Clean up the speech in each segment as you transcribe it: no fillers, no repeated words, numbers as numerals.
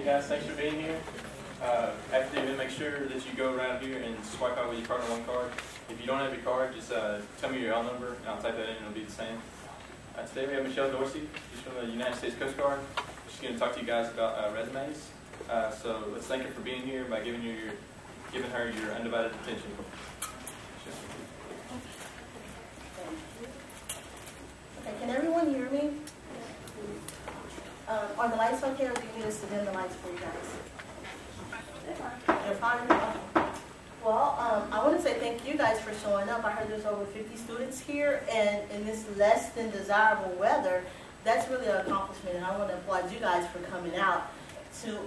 guys, thanks for being here. After the event, make sure that you go around here and swipe out with your card on one card. If you don't have your card, just tell me your L number, and I'll type that in, and it'll be the same. Today we have Michelle Dorsey. She's from the United States Coast Guard. She's going to talk to you guys about resumes. So let's thank her for being here by giving her your undivided attention. Okay, can everyone hear me? Are the lights okay, or do you need us to dim the lights for you guys? They're fine. Well, I want to say thank you guys for showing up. I heard there's over 50 students here, and in this less than desirable weather, that's really an accomplishment, and I want to applaud you guys for coming out to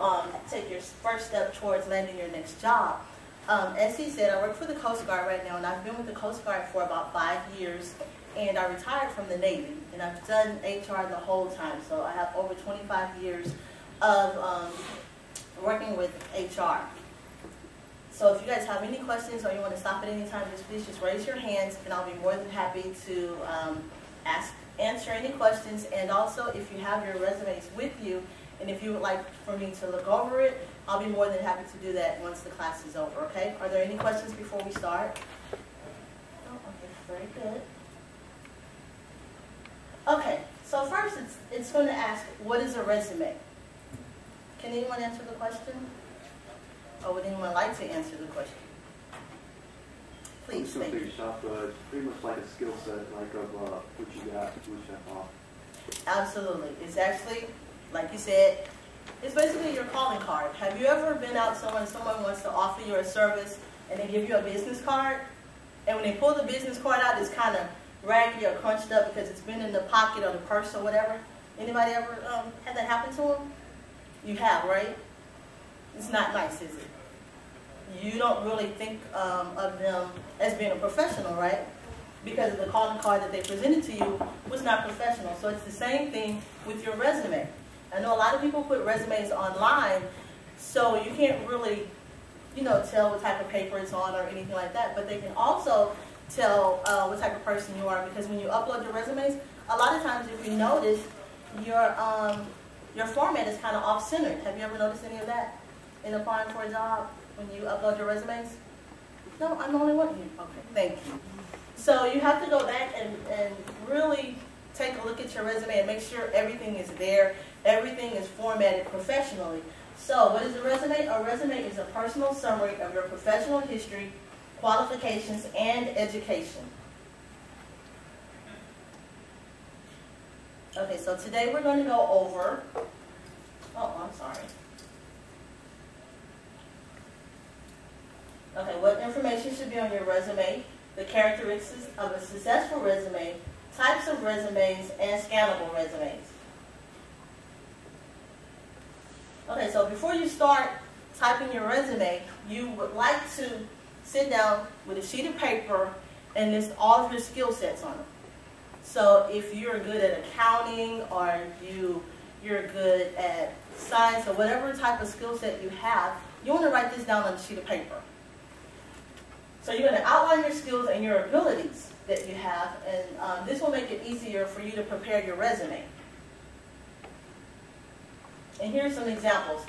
take your first step towards landing your next job. As he said, I work for the Coast Guard right now, and I've been with the Coast Guard for about 5 years, and I retired from the Navy, and I've done HR the whole time, so I have over 25 years of working with HR. So if you guys have any questions or you want to stop at any time, please just raise your hands, and I'll be more than happy to answer any questions. And also, if you have your resumes with you, and if you would like for me to look over it, I'll be more than happy to do that once the class is over, okay? Are there any questions before we start? Oh, okay, very good. Okay, so first it's going to ask, what is a resume? Can anyone answer the question? Or would anyone like to answer the question? Please, thank you. It's pretty much like a skill set, like of what you got, what you have off. Absolutely. It's actually, like you said, it's basically your calling card. Have you ever been out someone wants to offer you a service and they give you a business card? And when they pull the business card out, it's kind of raggedy or crunched up because it's been in the pocket or the purse or whatever. Anybody ever had that happen to them? You have, right? It's not nice, is it? You don't really think of them as being a professional, right? Because the calling card that they presented to you was not professional. So it's the same thing with your resume. I know a lot of people put resumes online, so you can't really, tell what type of paper it's on or anything like that. But they can also tell what type of person you are, because when you upload your resumes, a lot of times, if you notice, your format is kind of off-centered. Have you ever noticed any of that in applying for a job when you upload your resumes? No, I'm the only one here. Okay, thank you. So you have to go back and really take a look at your resume and make sure everything is there, everything is formatted professionally. So what is a resume? A resume is a personal summary of your professional history, qualifications, and education. Okay, so today we're going to go over, I'm sorry. Okay, what information should be on your resume, the characteristics of a successful resume, types of resumes, and scannable resumes. Okay, so before you start typing your resume, you would like to sit down with a sheet of paper and list all of your skill sets on it. So if you're good at accounting, or you're good at science, or whatever type of skill set you have, you want to write this down on a sheet of paper. So you're going to outline your skills and your abilities that you have, and this will make it easier for you to prepare your resume. And here's some examples.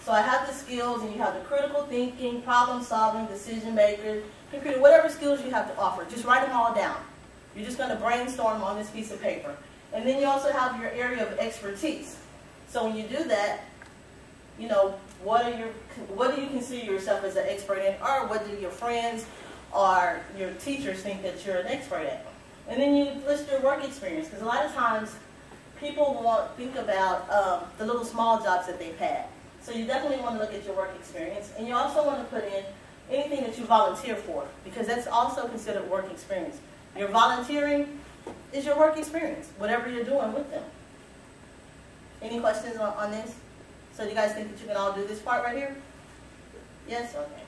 So I have the skills, and you have the critical thinking, problem solving, decision maker, computer, whatever skills you have to offer. Just write them all down. You're just going to brainstorm on this piece of paper. And then you also have your area of expertise. So when you do that, what do you consider yourself as an expert in, or what do your friends or your teachers think that you're an expert at? And then you list your work experience, because a lot of times people won't think about the little small jobs that they've had. So you definitely want to look at your work experience, and you also want to put in anything that you volunteer for, because that's also considered work experience. Your volunteering is your work experience, whatever you're doing with them. Any questions on this? So do you guys think that you can all do this part right here? Yes? Okay.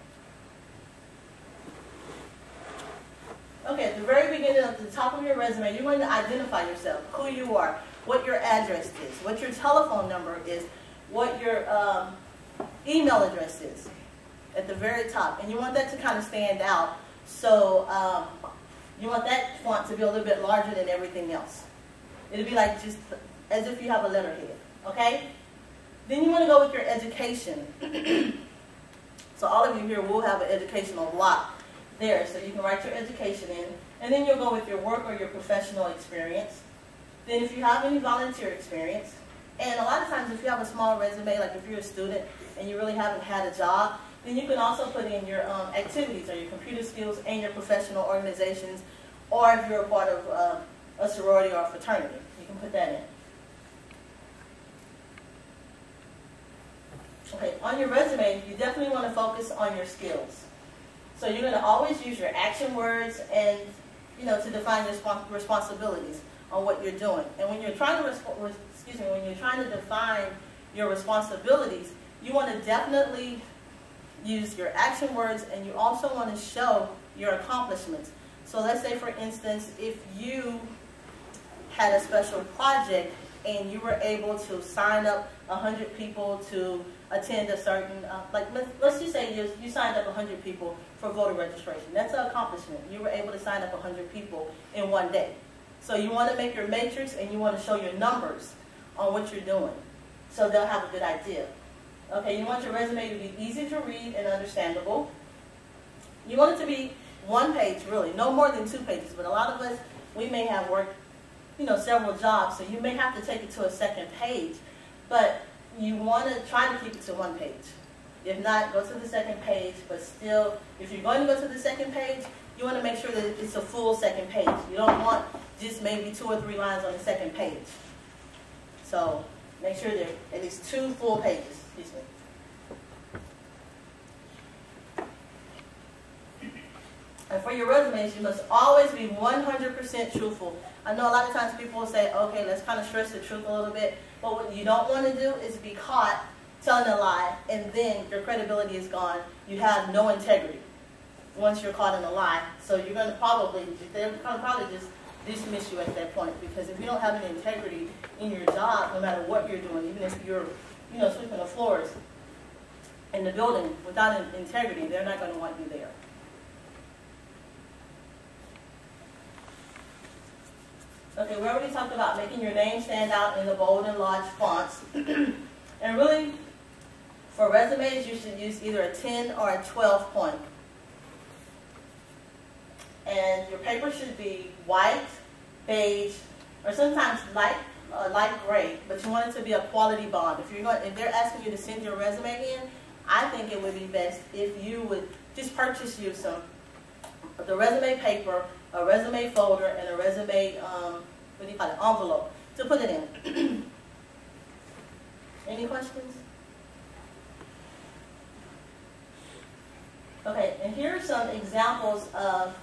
Okay, at the very beginning, at the top of your resume, you're going to identify yourself, who you are, what your address is, what your telephone number is, what your email address is at the very top. And you want that to kind of stand out. So you want that font to be a little bit larger than everything else. It'll be like just as if you have a letterhead, okay? Then you want to go with your education. So all of you here will have an educational block there. So you can write your education in. And then you'll go with your work or your professional experience. Then if you have any volunteer experience, and a lot of times if you have a small resume, like if you're a student and you really haven't had a job, then you can also put in your activities or your computer skills and your professional organizations, or if you're a part of a sorority or a fraternity, you can put that in. Okay, on your resume, you definitely want to focus on your skills. So you're going to always use your action words and, to define your responsibilities on what you're doing. And when you're trying to define your responsibilities, you want to definitely use your action words, and you also want to show your accomplishments. So let's say, for instance, if you had a special project and you were able to sign up 100 people to attend a certain, let's just say you signed up 100 people for voter registration. That's an accomplishment. You were able to sign up 100 people in one day. So you want to make your matrix and you want to show your numbers on what you're doing, so they'll have a good idea. Okay, you want your resume to be easy to read and understandable. You want it to be one page, really, no more than 2 pages. But a lot of us, we may have worked, several jobs, so you may have to take it to a second page. But you want to try to keep it to 1 page. If not, go to the second page. But still, if you're going to go to the second page, you want to make sure that it's a full second page. You don't want just maybe 2 or 3 lines on the second page. So make sure there are at least 2 full pages. Excuse me. And for your resumes, you must always be 100% truthful. I know a lot of times people will say, okay, let's kind of stress the truth a little bit. But what you don't want to do is be caught telling a lie, and then your credibility is gone. You have no integrity once you're caught in a lie. So you're going to they're going to probably just dismiss you at that point, because if you don't have any integrity in your job, no matter what you're doing, even if you're sweeping the floors in the building without integrity, they're not going to want you there. Okay, we already talked about making your name stand out in the bold and large fonts. And really, for resumes, you should use either a 10 or a 12 point. And your paper should be white, beige, or sometimes light gray, but you want it to be a quality bond. If they're asking you to send your resume in, I think it would be best if you would just purchase you the resume paper, a resume folder, and a resume envelope to put it in. Any questions? Okay, and here are some examples of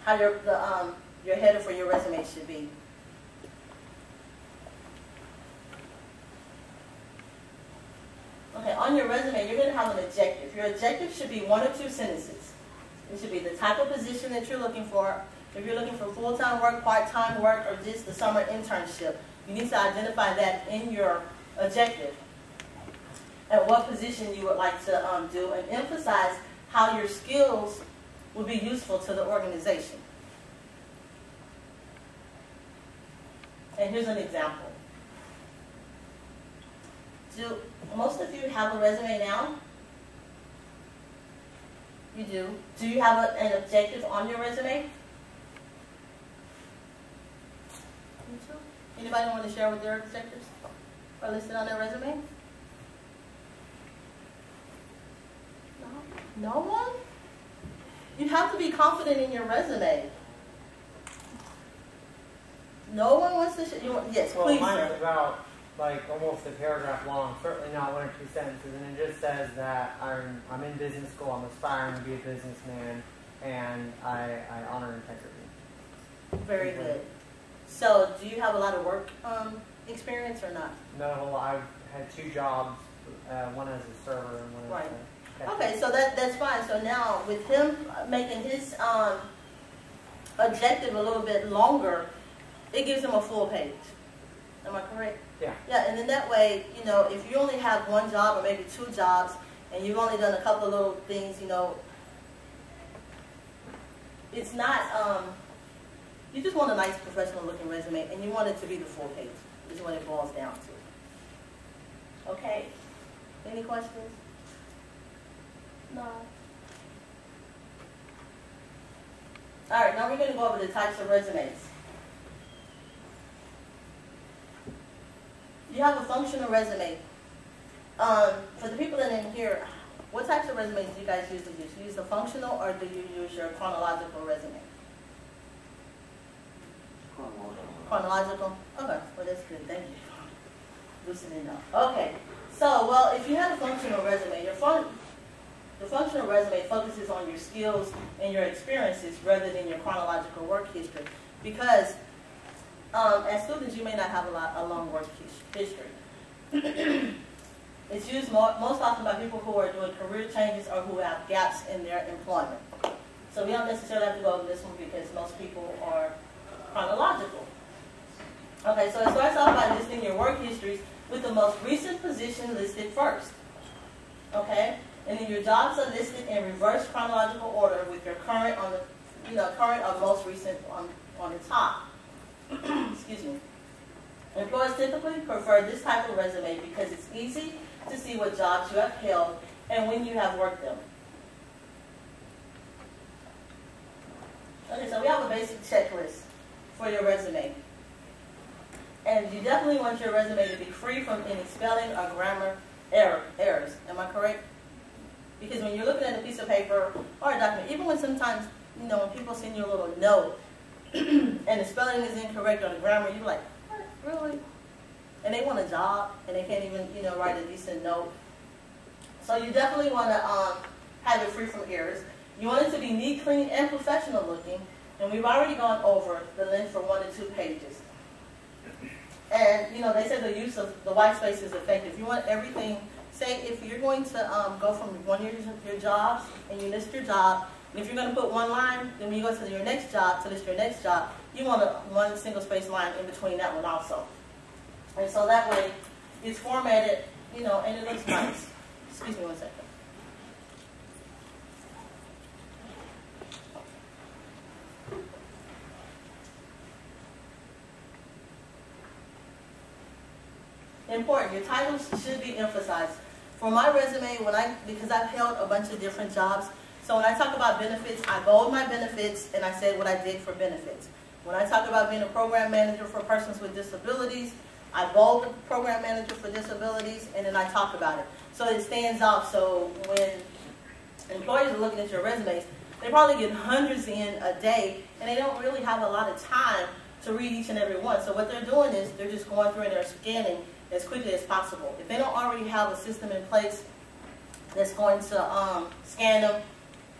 how your header for your resume should be. Okay, on your resume, you're going to have an objective. Your objective should be 1 or 2 sentences. It should be the type of position that you're looking for. If you're looking for full-time work, part-time work, or just the summer internship, you need to identify that in your objective. And what position you would like to do, and emphasize how your skills would be useful to the organization. And here's an example. Do most of you have a resume now? You do. Do you have an objective on your resume? Anybody want to share what their objectives are listed on their resume? No? No one? You have to be confident in your resume. No one wants to share? Yes, well, please. Well, mine is about almost a paragraph long, certainly not 1 or 2 sentences, and it just says that I'm in business school, I'm aspiring to be a businessman, and I honor integrity. Very good. So, do you have a lot of work experience or not? No, I've had 2 jobs, one as a server and one as a cashier. Okay, so that's fine. So now, with him making his objective a little bit longer, it gives him a full page. Am I correct? Yeah. Yeah, and then that way, if you only have 1 job or maybe 2 jobs, and you've only done a couple of little things, it's not, you just want a nice professional looking resume, and you want it to be the full page, is what it boils down to. Okay. Any questions? No. All right, now we're going to go over the types of resumes. You have a functional resume. For the people that didn't hear, what types of resumes do you guys usually use? Do you use a functional or do you use your chronological resume? Chronological? Okay, well that's good, thank you. Loosening up. Okay, so, well, if you have a functional resume, the functional resume focuses on your skills and your experiences rather than your chronological work history. Because as students, you may not have a long work history. It's used most often by people who are doing career changes or who have gaps in their employment. So we don't necessarily have to go over this one because most people are chronological. Okay, so it starts off by listing your work histories with the most recent position listed first. Okay, and then your jobs are listed in reverse chronological order with your current on the, current or most recent on the top. Excuse me. Employers typically prefer this type of resume because it's easy to see what jobs you have held and when you have worked them. Okay, so we have a basic checklist for your resume. And you definitely want your resume to be free from any spelling or grammar errors. Am I correct? Because when you're looking at a piece of paper or a document, even when sometimes, when people send you a little note and the spelling is incorrect or the grammar, you're like, what? Really? And they want a job and they can't even, write a decent note. So you definitely want to have it free from errors. You want it to be neat, clean, and professional looking. And we've already gone over the length for 1 to 2 pages. And, they said the use of the white space is effective. You want everything, say if you're going to go from one of your jobs and you list your job, and if you're going to put one line, then when you go to your next job to list your next job, you want one single space line in between that one also. And so that way it's formatted, and it looks nice. Excuse me one second. Important, your titles should be emphasized. For my resume, because I've held a bunch of different jobs, so when I talk about benefits, I bold my benefits and I said what I did for benefits. When I talk about being a program manager for persons with disabilities, I bold the program manager for disabilities and then I talk about it. So it stands out, so when employers are looking at your resumes, they probably get hundreds in a day and they don't really have a lot of time to read each and every one. So what they're doing is they're just going through and they're scanning as quickly as possible. If they don't already have a system in place that's going to scan them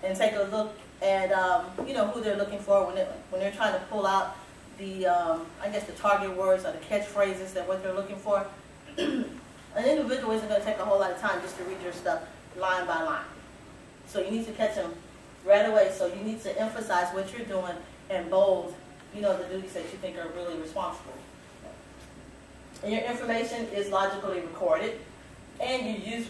and take a look at who they're looking for when they're trying to pull out the I guess the target words or the catchphrases that what they're looking for, an individual isn't going to take a whole lot of time just to read your stuff line by line. So you need to catch them right away. So you need to emphasize what you're doing and bold, the duties that you think are really responsible. And your information is logically recorded, and you use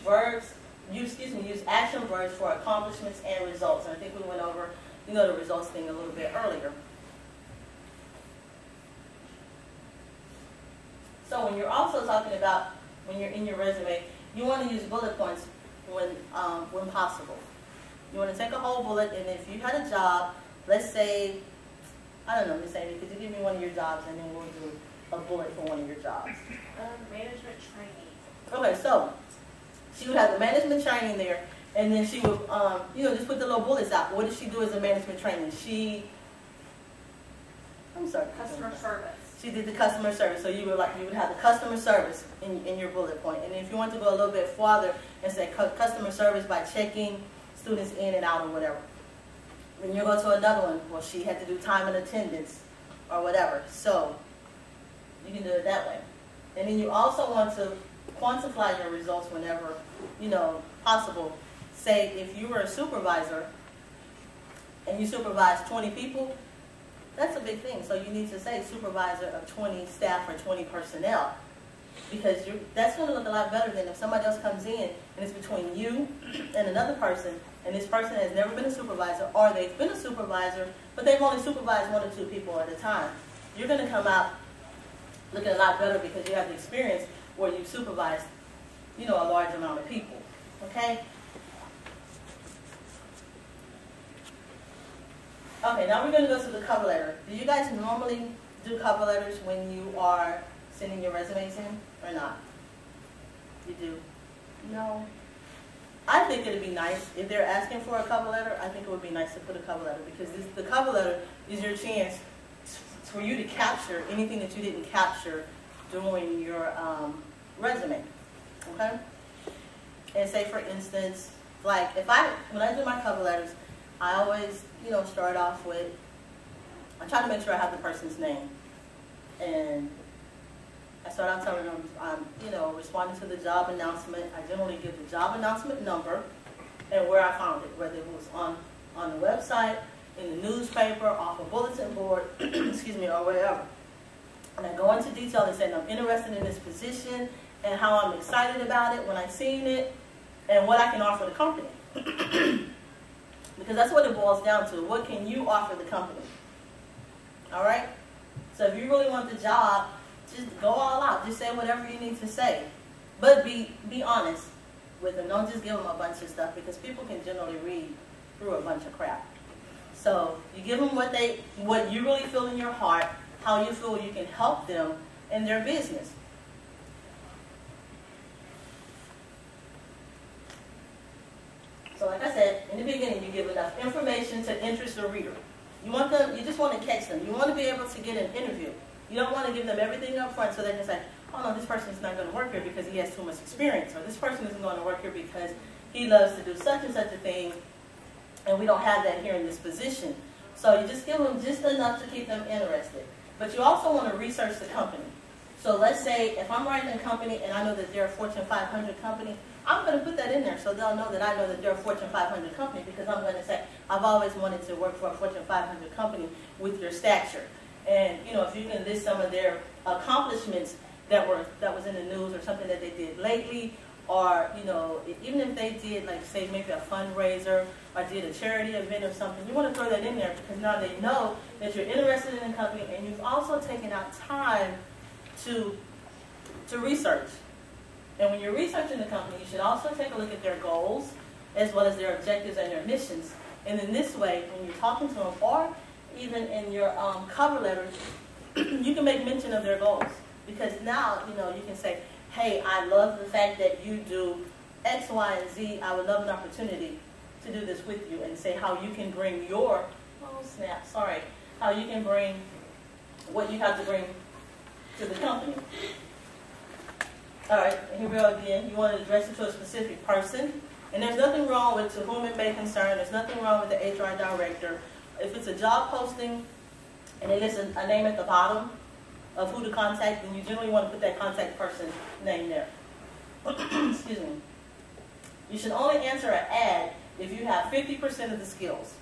use action verbs for accomplishments and results. And I think we went over, the results thing a little bit earlier. So when you're also talking about when you're in your resume, you want to use bullet points when possible. You want to take a whole bullet, and if you had a job, let's say, I don't know, Miss Amy, could you give me one of your jobs, and then we'll do a bullet for one of your jobs. Management training. Okay, so she would have the management training there, and then she would, just put the little bullets out. What did she do as a management training? Customer service. She did the customer service. So you would have the customer service in your bullet point. And if you want to go a little bit farther and say customer service by checking students in and out or whatever, then you go to another one. Well, she had to do time and attendance or whatever. So you can do it that way. And then you also want to quantify your results whenever, possible. Say if you were a supervisor and you supervise 20 people, that's a big thing. So you need to say supervisor of 20 staff or 20 personnel, because that's going to look a lot better than if somebody else comes in and it's between you and another person, and this person has never been a supervisor, or they've been a supervisor, but they've only supervised 1 or 2 people at a time. You're going to come out looking a lot better because you have the experience where you've supervised, a large amount of people. Okay? Okay, now we're going to go to the cover letter. Do you guys normally do cover letters when you are sending your resumes in or not? You do? No. I think it would be nice if they're asking for a cover letter. I think it would be nice to put a cover letter because the cover letter is your chance for you to capture anything that you didn't capture during your resume. Okay? And say, for instance, like when I do my cover letters, I always, start off with, I try to make sure I have the person's name. And I start out telling them I'm, responding to the job announcement. I generally give the job announcement number and where I found it, whether it was on the website, in the newspaper, off a bulletin board, excuse me, or wherever. And I go into detail and say I'm interested in this position and how I'm excited about it when I've seen it and what I can offer the company. Because that's what it boils down to. What can you offer the company? All right? So if you really want the job, just go all out. Just say whatever you need to say. But be honest with them. Don't just give them a bunch of stuff because people can generally read through a bunch of crap. So you give them what you really feel in your heart, how you feel you can help them in their business. So like I said, in the beginning, you give enough information to interest the reader. You just want to catch them. You want to be able to get an interview. You don't want to give them everything up front so they can say, oh no, this person's not going to work here because he has too much experience, or this person isn't going to work here because he loves to do such and such a thing, and we don't have that here in this position. So you just give them just enough to keep them interested. But you also want to research the company. So let's say if I'm writing a company and I know that they're a Fortune 500 company, I'm going to put that in there so they'll know that I know that they're a Fortune 500 company because I'm going to say, I've always wanted to work for a Fortune 500 company with your stature. And, if you can list some of their accomplishments that was in the news or something that they did lately, or, even if they did, like, say, maybe a fundraiser or did a charity event or something, you want to throw that in there because now they know that you're interested in the company and you've also taken out time to research. And when you're researching the company, you should also take a look at their goals as well as their objectives and their missions. And in this way, when you're talking to them, or even in your cover letters, you can make mention of their goals. Because now, you can say, hey, I love the fact that you do X, Y, and Z. I would love an opportunity to do this with you, and say how you can bring how you can bring what you have to bring to the company. All right, here we go again. You want to address it to a specific person. And there's nothing wrong with to whom it may concern. There's nothing wrong with the HR director. If it's a job posting and it lists a name at the bottom of who to contact, then you generally want to put that contact person's name there. Excuse me. You should only answer an ad if you have 50% of the skills.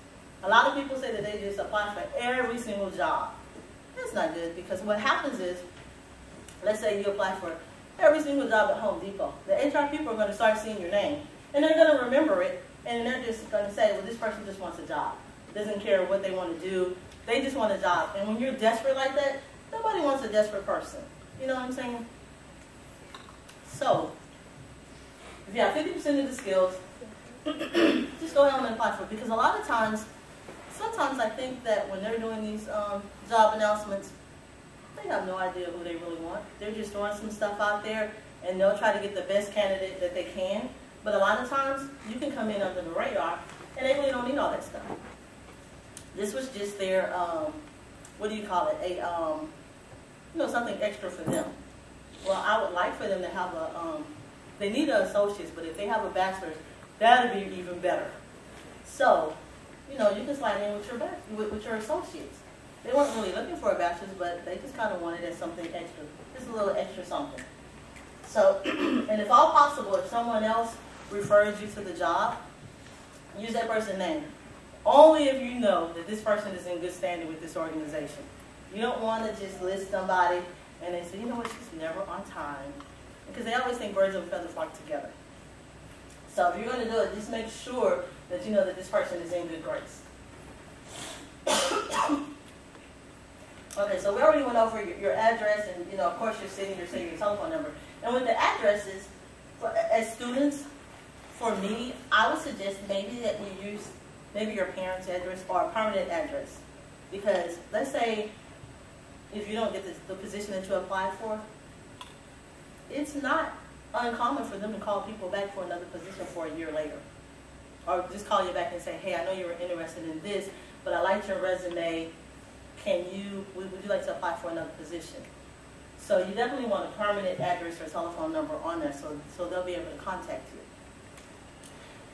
A lot of people say that they just apply for every single job. That's not good because what happens is, let's say you apply for every single job at Home Depot. The HR people are going to start seeing your name, and they're going to remember it, and they're just going to say, well, this person just wants a job. Doesn't care what they want to do. They just want a job. And when you're desperate like that, nobody wants a desperate person. You know what I'm saying? So, if you have 50% of the skills, just go ahead and apply for it. Because a lot of times, sometimes I think that when they're doing these job announcements, they have no idea who they really want. They're just throwing some stuff out there, and they'll try to get the best candidate that they can. But a lot of times, you can come in under the radar, and they really don't need all that stuff. This was just their, what do you call it? Something extra for them. Well, I would like for them to have they need an associate's, but if they have a bachelor's, that would be even better. So, you can slide in with your associates. They weren't really looking for a bachelor's, but they just kind of wanted it as something extra, just a little extra something. So, and if all possible, if someone else refers you to the job, use that person's name. Only if you know that this person is in good standing with this organization. You don't want to just list somebody and they say, you know what, she's never on time. Because they always think birds of a feather flock together. So if you're going to do it, just make sure that you know that this person is in good grace. Okay, so we already went over your address and, of course, your city, your telephone number. And with the addresses, as students, for me, I would suggest maybe that we use maybe your parents' address or a permanent address. Because let's say if you don't get the position that you applied for, it's not uncommon for them to call people back for another position for a year later. Or just call you back and say, hey, I know you were interested in this, but I liked your resume. Would you like to apply for another position? So you definitely want a permanent address or telephone number on there so they'll be able to contact you.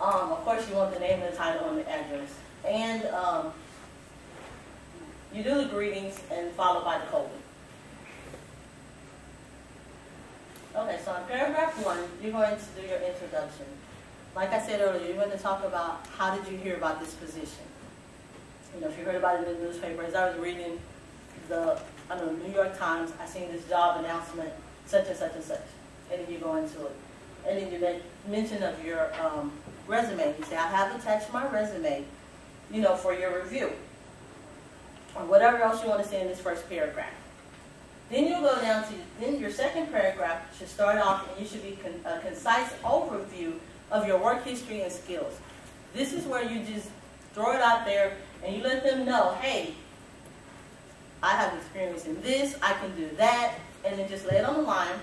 Of course, you want the name and the title on the address. And you do the greetings and followed by the colon. Okay, so in paragraph 1, you're going to do your introduction. Like I said earlier, you're going to talk about how did you hear about this position. You know, if you heard about it in the newspaper, as I was reading the New York Times, I seen this job announcement, such and such and such. And then you go into it. And then you make mention of your resume. You say, I have attached my resume, you know, for your review. Or whatever else you want to say in this first paragraph. Then you'll go down to, then your second paragraph should start off and you should be a concise overview of your work history and skills. This is where you just throw it out there and you let them know, hey, I have experience in this, I can do that, and then just lay it on the line,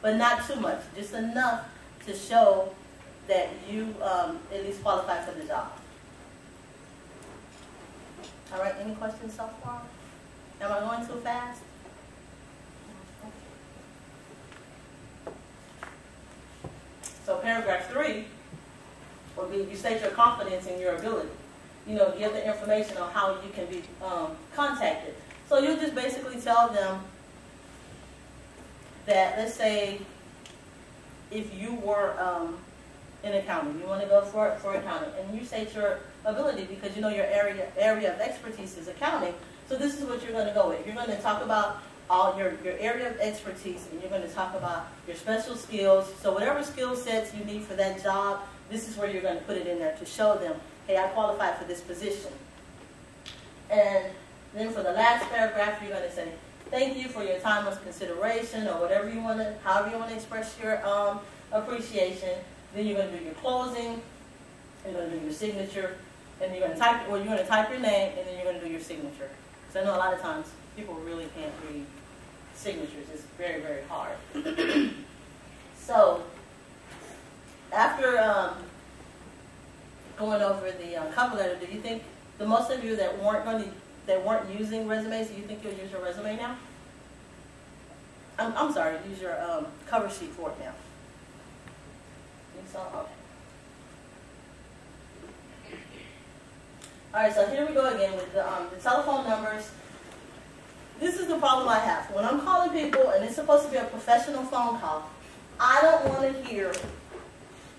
but not too much, just enough to show that you at least qualify for the job. All right, any questions so far? Am I going too fast? So paragraph 3 will be, you state your confidence in your ability. You know, give the information on how you can be contacted. So you just basically tell them that, let's say, if you were in accounting, you want to go for accounting, and you state your ability because you know your area of expertise is accounting. So this is what you're going to go with. You're going to talk about all your area of expertise, and you're going to talk about your special skills. So whatever skill sets you need for that job, this is where you're going to put it in there to show them, hey, I qualified for this position. And then for the last paragraph, you're going to say, thank you for your timeless consideration, or whatever you want to, however you want to express your appreciation. Then you're going to do your closing, you're going to do your signature, and you're going to type, or you're going to type your name, and then you're going to do your signature. So I know a lot of times people really can't read signatures. It's very, very hard. So after going over the cover letter, do you think the most of you that weren't using resumes, do you think you'll use your resume now? I'm sorry, use your cover sheet for it now. Think so? Okay. All right, so here we go again with the telephone numbers. This is the problem I have. When I'm calling people, and it's supposed to be a professional phone call, I don't want to hear,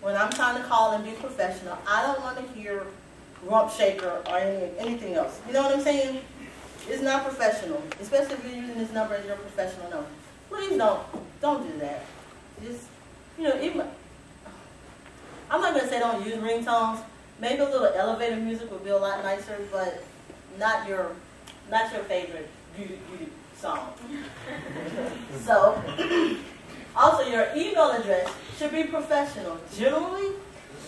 when I'm trying to call and be professional, I don't want to hear rump shaker or anything else. You know what I'm saying? It's not professional, especially if you're using this number as your professional number. Please don't do that. Just, you know, even, I'm not going to say don't use ringtones. Maybe a little elevator music would be a lot nicer, but not your favorite beauty song. So, also your email address should be professional. Generally,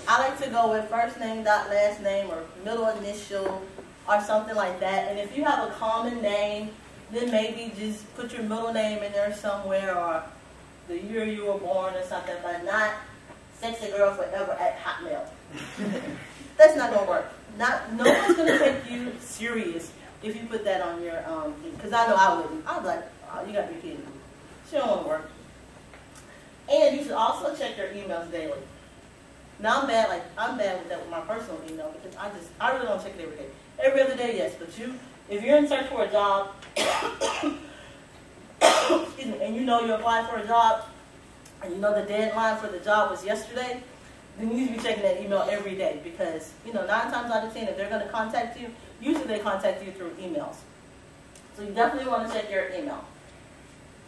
I like to go with first name dot last name or middle initial or something like that. And if you have a common name, then maybe just put your middle name in there somewhere or the year you were born or something, but not sexy girl forever at Hotmail. That's not going to work. No one's going to take you serious if you put that on your, because I know I wouldn't. I'd be like, oh, you got to be kidding me. She don't want to work. And you should also check your emails daily. Now I'm bad with that with my personal email because I really don't check it every day. Every other day, yes, but if you're in search for a job, excuse me, and you know you applied for a job, and you know the deadline for the job was yesterday, then you need to be checking that email every day because, 9 times out of 10, if they're going to contact you, usually they contact you through emails. So you definitely want to check your email.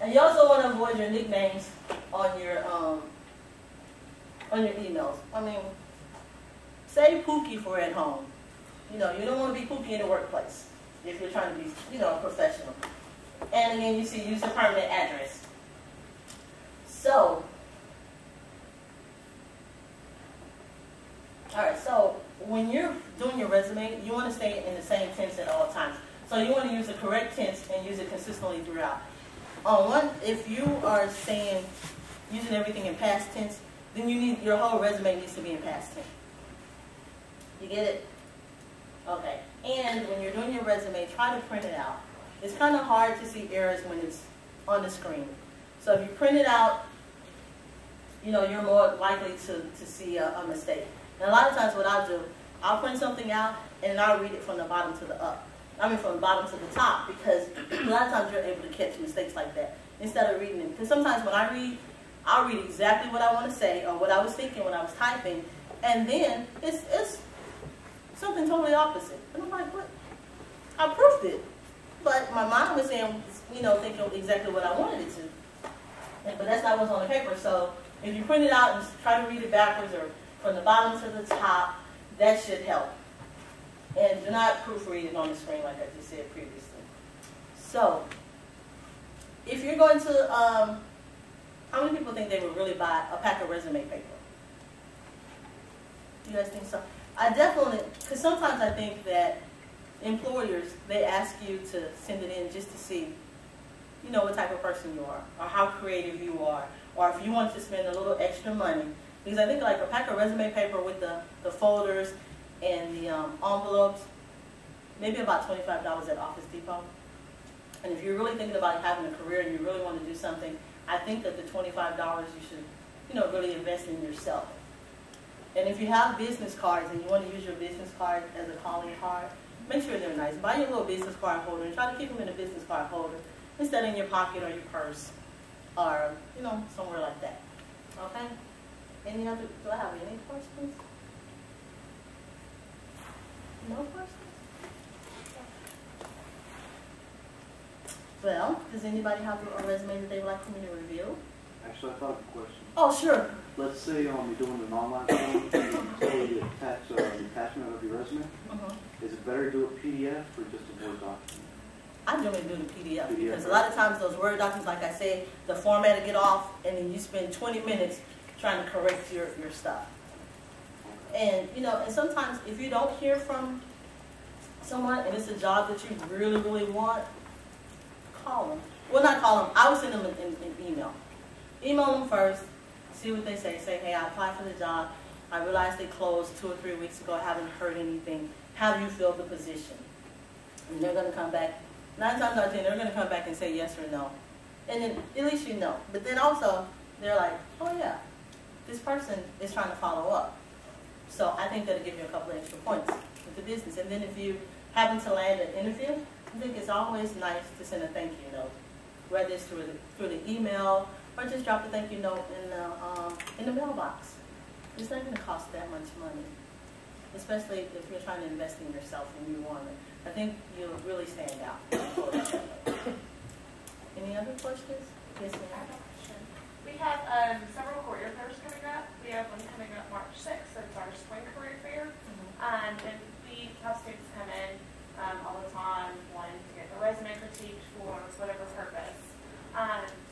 And you also want to avoid your nicknames on your emails. I mean, say Pookie for at home. You don't want to be Pookie in the workplace if you're trying to be, professional. And again, you see, use the permanent address. So, when you're doing your resume, you want to stay in the same tense at all times. So you want to use the correct tense and use it consistently throughout. If you are saying, using everything in past tense, then your whole resume needs to be in past tense. You get it? Okay. And when you're doing your resume, try to print it out. It's kind of hard to see errors when it's on the screen. So if you print it out, you're more likely to see a mistake. And a lot of times what I'll do, I'll print something out and I'll read it from the bottom to the up. I mean from the bottom to the top, because a lot of times you're able to catch mistakes like that instead of reading it. Because sometimes when I read, I'll read exactly what I want to say or what I was thinking when I was typing, and then it's something totally opposite. And I'm like, what? I proofed it. But my mind was saying, thinking exactly what I wanted it to. But that's not what's on the paper. So if you print it out and try to read it backwards or from the bottom to the top, that should help. And do not proofread it on the screen like I just said previously. So, if you're going to, how many people think they would really buy a pack of resume paper? Do you guys think so? I definitely, because sometimes I think that employers, they ask you to send it in just to see, what type of person you are, or how creative you are, or if you want to spend a little extra money. Because I think like a pack of resume paper with the folders and the envelopes, maybe about $25 at Office Depot. And if you're really thinking about having a career and you really want to do something, I think that the $25 you should, really invest in yourself. And if you have business cards and you want to use your business card as a calling card, make sure they're nice. Buy your little business card holder and try to keep them in a business card holder instead of in your pocket or your purse or, somewhere like that. Okay? Do I have any questions? No questions? Well, does anybody have a resume that they would like for me to review? Actually, I thought of a question. Oh, sure. Let's say you're doing an online form, and say you attach the attachment of your resume. Is it better to do a PDF or just a Word document? I generally do the PDF because a lot of times those Word documents, like I said, the format will get off and then you spend 20 minutes trying to correct your stuff. And, and sometimes if you don't hear from someone and it's a job that you really, really want, call them. Well, not call them. I would send them an email. Email them first, see what they say. Say, hey, I applied for the job. I realized they closed 2 or 3 weeks ago. I haven't heard anything. Have you filled the position? And they're going to come back. 9 times out of 10, they're going to come back and say yes or no. And then at least you know. But then also, they're like, oh, yeah, this person is trying to follow up. So I think that'll give you a couple of extra points with the business. And then if you happen to land an interview, I think it's always nice to send a thank you note, whether it's through the email or just drop a thank you note in the mailbox. It's not going to cost that much money, especially if you're trying to invest in yourself and you want it. I think you'll really stand out. Any other questions? Yes, ma'am. We have several career fairs coming up. We have one coming up March 6th. That's our spring career fair. And we have students come in all the time wanting to get their resume critiqued for whatever purpose.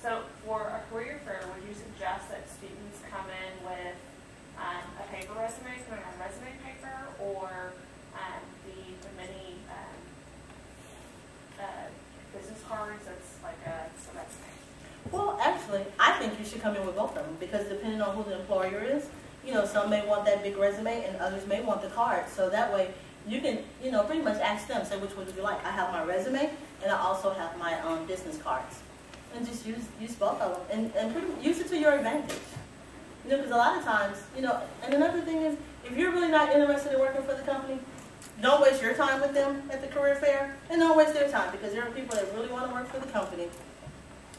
So for a career fair, would you suggest that students come in with a paper resume, put on resume paper, or the mini business cards that's like a resume? Well, actually, I think you should come in with both of them because depending on who the employer is, some may want that big resume and others may want the card. So that way you can, pretty much ask them, say, which one would you like? I have my resume and I also have my business cards. And just use both of them and use it to your advantage. Because a lot of times, and another thing is, if you're really not interested in working for the company, don't waste your time with them at the career fair and don't waste their time because there are people that really want to work for the company.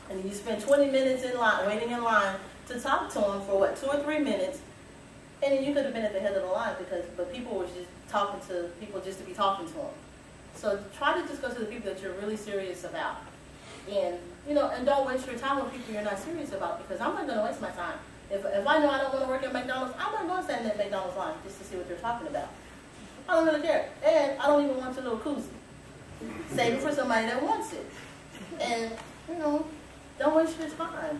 And you spend 20 minutes in line, waiting in line to talk to them for 2 or 3 minutes, and then you could have been at the head of the line but people were just talking to people just to be talking to them. So try to just go to the people that you're really serious about, and and don't waste your time with people you're not serious about because I'm not going to waste my time. If I know I don't want to work at McDonald's, I'm not going to stand in that McDonald's line just to see what they're talking about. I don't really care, and I don't even want your little koozie. Save it for somebody that wants it, and don't waste your time.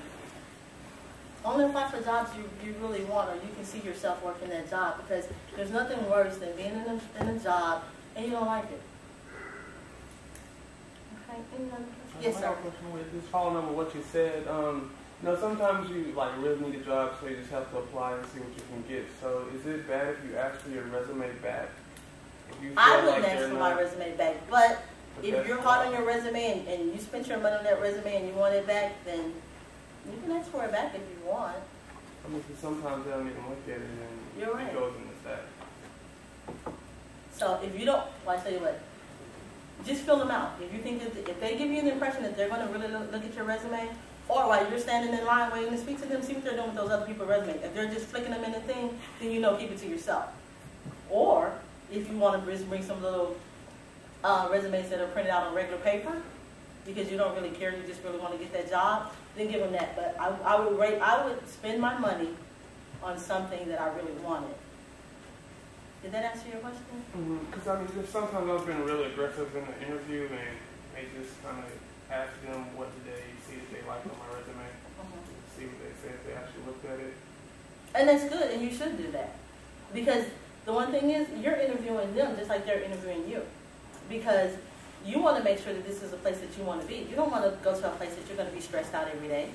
only apply for jobs you really want, or you can see yourself working that job, because there's nothing worse than being in a job and you don't like it. Okay, any other questions? Yes, sir. Just following up on what you said, you know, sometimes you like really need a job, so you just have to apply and see what you can get. So is it bad if you ask for your resume back? If you feel I wouldn't like ask for my resume back, but if that's you're hard on your resume and you spent your money on that resume and you want it back, then you can ask for it back if you want. I mean, 'cause sometimes they don't even look at it and You're right. it goes in the stack. So if you don't, well, I tell you what, just fill them out. If you think that if they give you the impression that they're going to really look at your resume, or while you're standing in line waiting to speak to them, see what they're doing with those other people's resumes. If they're just flicking them in the thing, then you know, keep it to yourself. Or if you want to bring some little resumes that are printed out on regular paper, because you don't really care, you just really want to get that job, then give them that. But I would spend my money on something that I really wanted. Did that answer your question? Because I mean, just sometimes I've been really aggressive in the interview, and they just kind of ask them what did they see that they liked on my resume, see what they said if they actually looked at it. And that's good, and you should do that. Because the one thing is, you're interviewing them just like they're interviewing you. Because you want to make sure that this is a place that you want to be. You don't want to go to a place that you're going to be stressed out every day.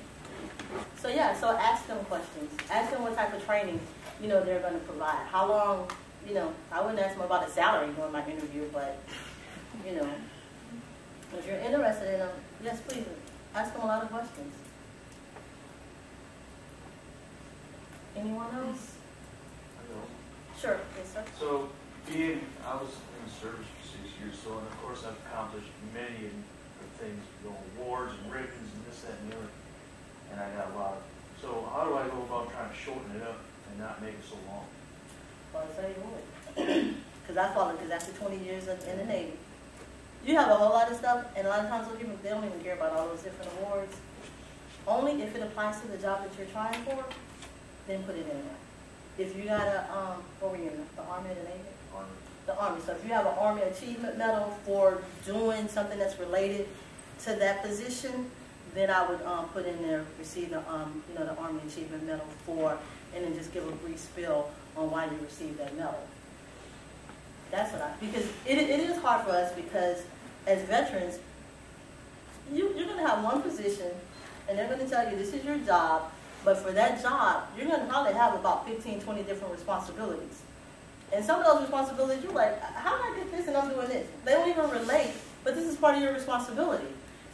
So yeah, so ask them questions. Ask them what type of training, you know, they're going to provide. How long, you know, I wouldn't ask them about a salary during my interview, but, you know, if you're interested in them, yes, please, ask them a lot of questions. Anyone else? Sure, yes, sir. So, I was in the service for 6 years, so, and of course I've accomplished many of things, you know, awards and ribbons and this, that, and the other, and I got a lot of. So how do I go about trying to shorten it up and not make it so long? Well, I'll tell you what. Because after 20 years in the Navy, you have a whole lot of stuff, and a lot of times those people, they don't even care about all those different awards. Only if it applies to the job that you're trying for, then put it in there. If you got what were you in, the Army or the Navy? Army. The Army. So if you have an Army Achievement Medal for doing something that's related to that position, then I would put in there, receive the the Army Achievement Medal for, and then just give a brief spiel on why you received that medal. That's what because it is hard for us, because as veterans, you're going to have one position, and they're going to tell you this is your job, but for that job, you're going to probably have about 15, 20 different responsibilities. And some of those responsibilities, you're like, how did I get this and I'm doing this? They don't even relate, but this is part of your responsibility.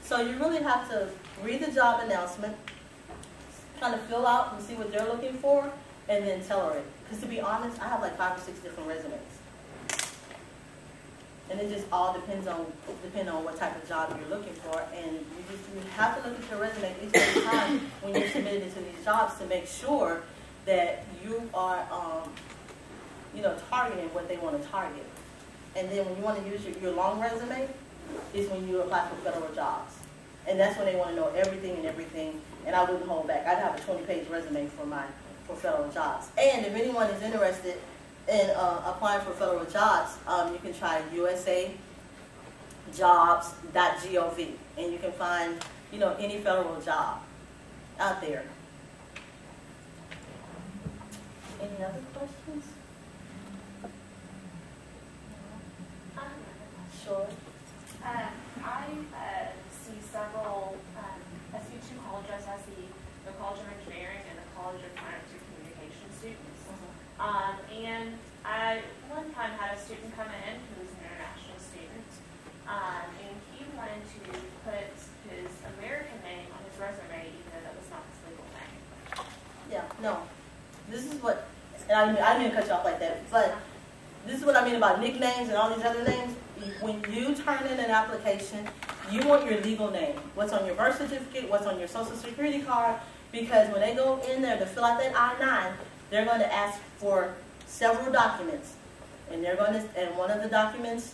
So you really have to read the job announcement, kind of fill out and see what they're looking for, and then tailor it. Because to be honest, I have like 5 or 6 different resumes. And it just all depends on what type of job you're looking for. And you have to look at your resume at least every time when you're submitted into these jobs to make sure that you are targeting what they want to target. And then when you want to use your long resume is when you apply for federal jobs. And that's when they want to know everything, and I wouldn't hold back. I'd have a 20-page resume for federal jobs. And if anyone is interested in applying for federal jobs, you can try usajobs.gov, and you can find, any federal job out there. Any other questions? Sure. I see several, I see 2 colleges. I see the College of Engineering and the College of Science and Communication students. And I one time had a student come in who was an international student, and he wanted to put his American name on his resume, even though that was not his legal name. Yeah, no. This is what, and I didn't cut you off like that, but this is what I mean about nicknames and all these other names. When you turn in an application, you want your legal name. What's on your birth certificate, what's on your social security card, because when they go in there to fill out that I-9, they're going to ask for several documents. And one of the documents,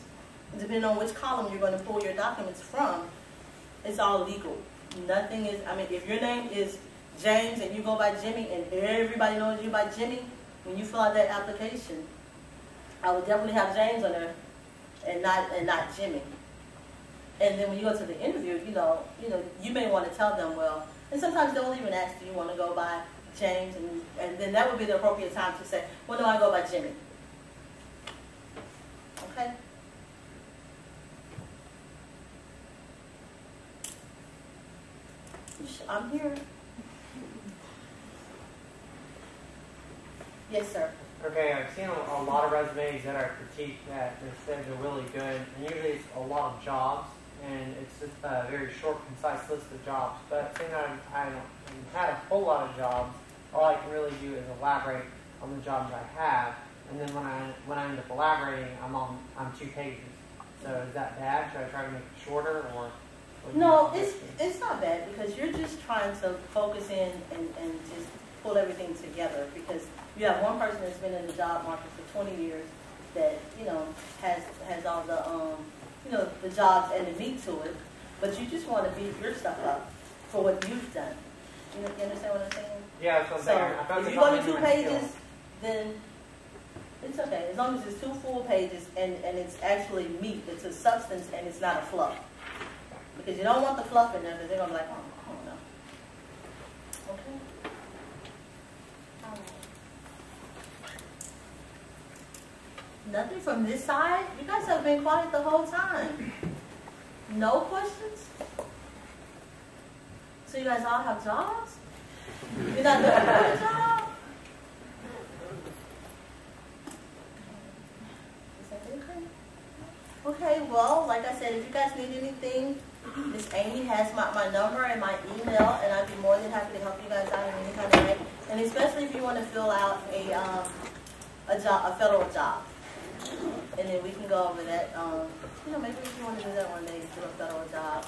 depending on which column you're going to pull your documents from, it's all legal. Nothing is, if your name is James and you go by Jimmy and everybody knows you by Jimmy, when you fill out that application, I would definitely have James on there and not Jimmy. And then when you go to the interview, you may want to tell them, well, and sometimes they'll even ask, do you want to go by James, and then that would be the appropriate time to say, well, no, I go by Jimmy. Okay? I'm here. Yes, sir. Okay, I've seen a lot of resumes that are critiqued that they said they're really good, and usually it's a lot of jobs, and it's just a very short, concise list of jobs. But seeing that I had a whole lot of jobs, all I can really do is elaborate on the jobs I have, and then when I end up elaborating, I'm 2 pages. So is that bad? Should I try to make it shorter, or? No, it's not bad, because you're just trying to focus in and just pull everything together, because you have one person that's been in the job market for 20 years that, has all the, the jobs and the meat to it, but you just want to beef your stuff up for what you've done. You understand what I'm saying? Yeah, that's what I'm saying. So if you go to 2 pages, then it's okay, as long as it's 2 full pages and it's actually meat, it's a substance and it's not a fluff. Because you don't want the fluff in there, because they're going to be like, oh, I don't know. Okay? Nothing from this side? You guys have been quiet the whole time. No questions? So you guys all have jobs? You're not looking for a job? Is that okay? Okay, well, like I said, if you guys need anything, Miss Amy has my number and my email, and I'd be more than happy to help you guys out in any kind of way. And especially if you want to fill out a federal job. And then we can go over that. Maybe if you want to do that one day, do a federal job,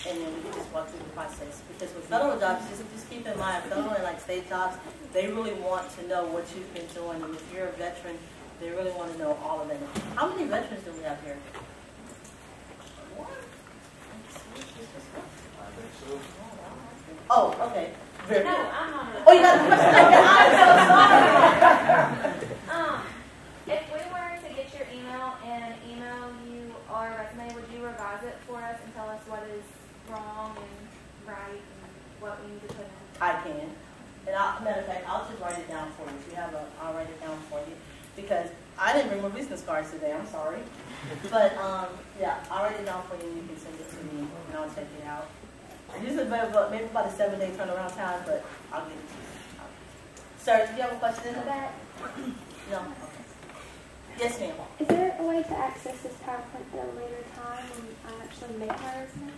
and then we can just walk through the process. Because with federal jobs, just keep in mind, federal and like state jobs, they really want to know what you've been doing. And if you're a veteran, they really want to know all of that. How many veterans do we have here? Oh, okay. Very No, good. I'm not. Oh, you got a question? I'm so sorry. If we were to get your email and email you our resume, would you revise it for us and tell us what is wrong and right and what we need to put in? I can. And matter of fact, I'll just write it down for you. If you have I'll write it down for you. Because I didn't bring my business cards today. I'm sorry. But, yeah, I'll write it down for you and you can send it to me and I'll check it out. This is maybe about a 7-day turnaround time, but I'll get it to you. Sir, do you have a question in the back? No? Okay. Yes, ma'am. Is there a way to access this PowerPoint at a later time when I actually make my resume?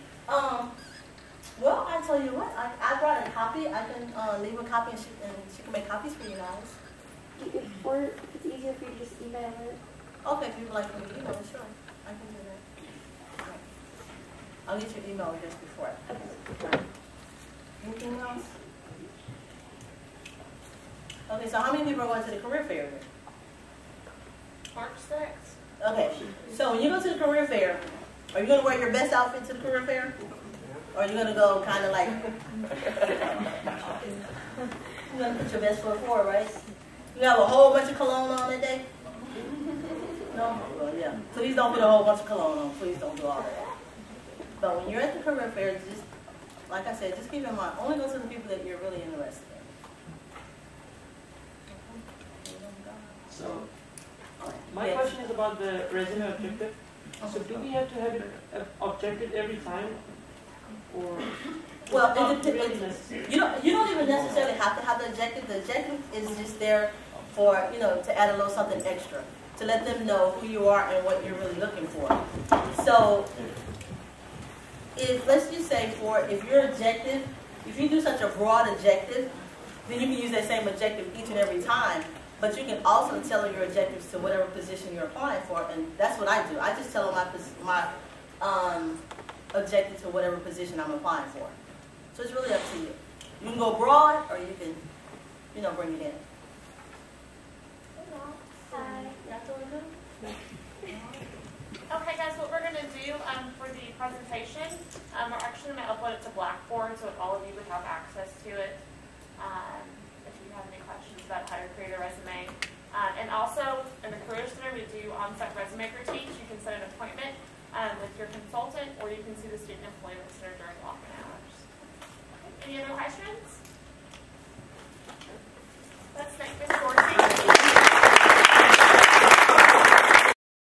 Well, I tell you what, I brought a copy. I can leave a copy and she can make copies for you guys. If it's easier for you to just email it. Okay, if you would like for me to email it, sure. I can do that. Right. I'll get your email address before. Okay. Anything else? Okay, so how many people are going to the career fair then? March 6th. Okay, so when you go to the career fair, are you going to wear your best outfit to the career fair? Or are you going to go kind of like, you're going to put your best foot forward, right? You have a whole bunch of cologne on that day? No? Well, yeah. Please don't put a whole bunch of cologne on. Please don't do all that. But when you're at the career fair, just, like I said, just keep in mind, only go to the people that you're really interested in. So, my Yes. question is about the resume objective. So do we have to have it objective every time? Or Well, is it it depends. really necessary? You don't even necessarily have to have the objective. The objective is just there for, to add a little something extra, to let them know who you are and what you're really looking for. So, let's just say if your objective, if you do such a broad objective, then you can use that same objective each and every time. But you can also tailor your objectives to whatever position you're applying for, and that's what I do. I just tell them my objective to whatever position I'm applying for. So it's really up to you. You can go broad, or you can, bring it in. Hi. Okay, guys, what we're going to do for the presentation, we're actually going to upload it to Blackboard so that all of you would have access to it. If you have any questions about how to create a resume. And also, in the Career Center, we do on-site resume critiques. You can set an appointment with your consultant, or you can see the Student Employment Center during walking hours. Any other questions?